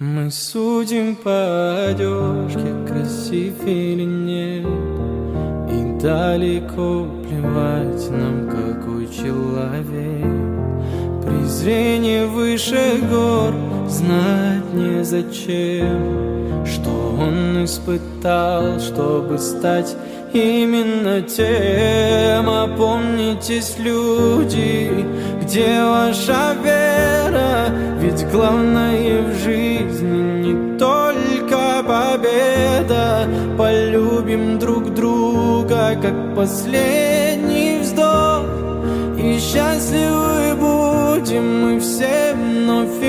Мы судим по одежке, красив или нет, и далеко плевать нам, какой человек. Презрение выше гор, знать незачем, что он испытал, чтобы стать именно тем. Опомнитесь, люди, где ваша вера? Ведь главное в жизни не только победа. Полюбим друг друга, как последний вздох, и счастливы будем мы все вновь и